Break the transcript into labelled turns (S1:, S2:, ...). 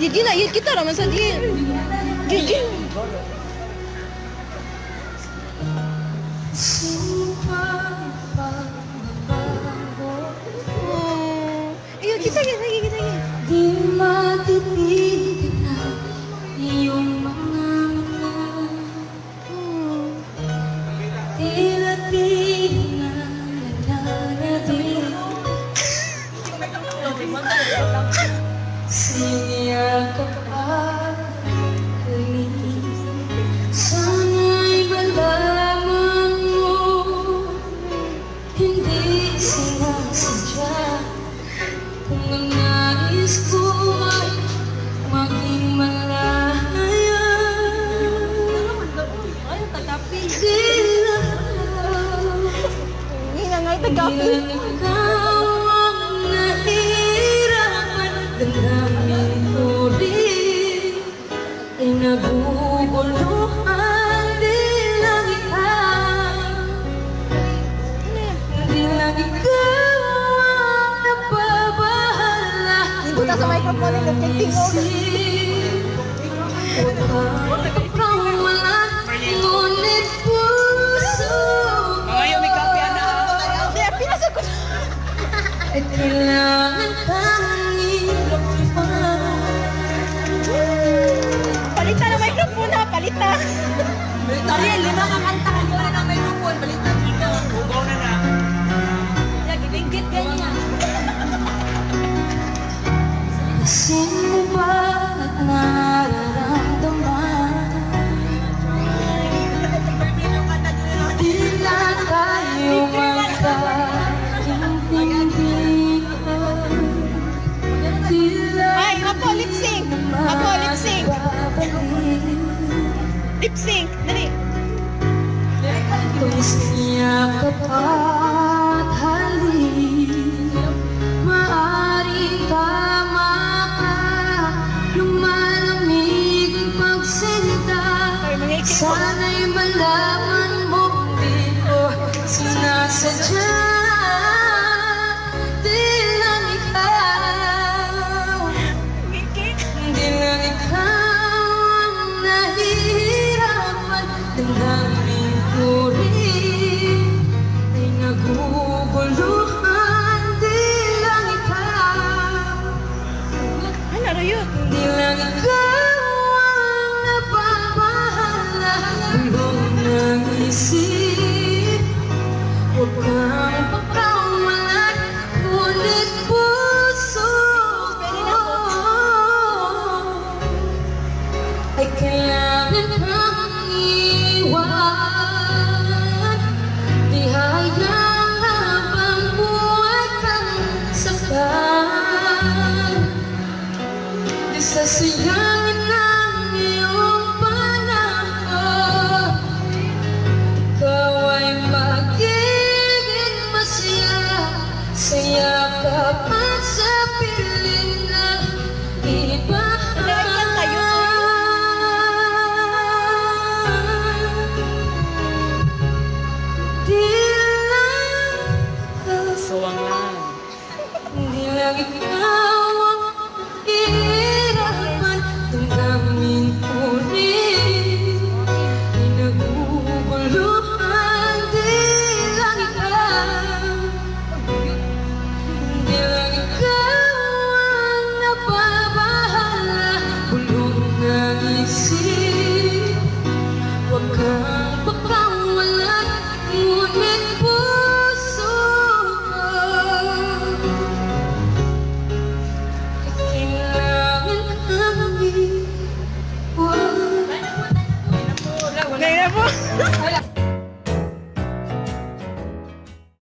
S1: Gigi na, yun kita naman sa Gigi. Gigi. Ayun, kita.
S2: Di matitigil na iyong mga mata. Tila di na nananatili sa iyong yakap at halik. Sana'y malaman mo, hindi sinasadya. Kung ang nais ko ay maging malaya, di lang ikaw ang nahihirapan. Damdamin ko rin ay naguguluhan. Di lang ikaw ang napabahala.
S1: Buta sa microphone yung nagtiting mo.
S2: Ngunit puso
S1: Pinasok ko.
S2: ay kailangan kang ilumpan.
S1: Palitan ang microphone ha, palitan.
S3: Ariel, 5 ka kanta ka nyo na ng microphone. Balitan dito. Ugaw na na.
S2: Nagibinggit ganyan. Sino ba at nararamdaman? Di na tayo magkaintindihan.
S1: Ay, ako lip sync. Lip sync, dali.
S2: Tuwis niyakap at halik, maaaring tama ka. Lumalamig ang pagsinta. Sana'y malaman mo di ko sinasadya. Di lang ikaw, di lang ikaw ang nahihirapan. Damdamin ko rin ay naguguluhan. Di lang ikaw,
S1: Ano, Rayot?
S2: di lang ikaw ang napapahala. Buong ng isip, huwag kang pagkawalan. Ngunit puso ay kailangan kang iwan. Di hayang habang buhay kang saktan. Di sasayangin ang iyong panahon. Ikaw ay magiging masaya sa yakap at sa piling na iba. Di lang ikaw,
S3: Suwang lang.
S2: di lang ikaw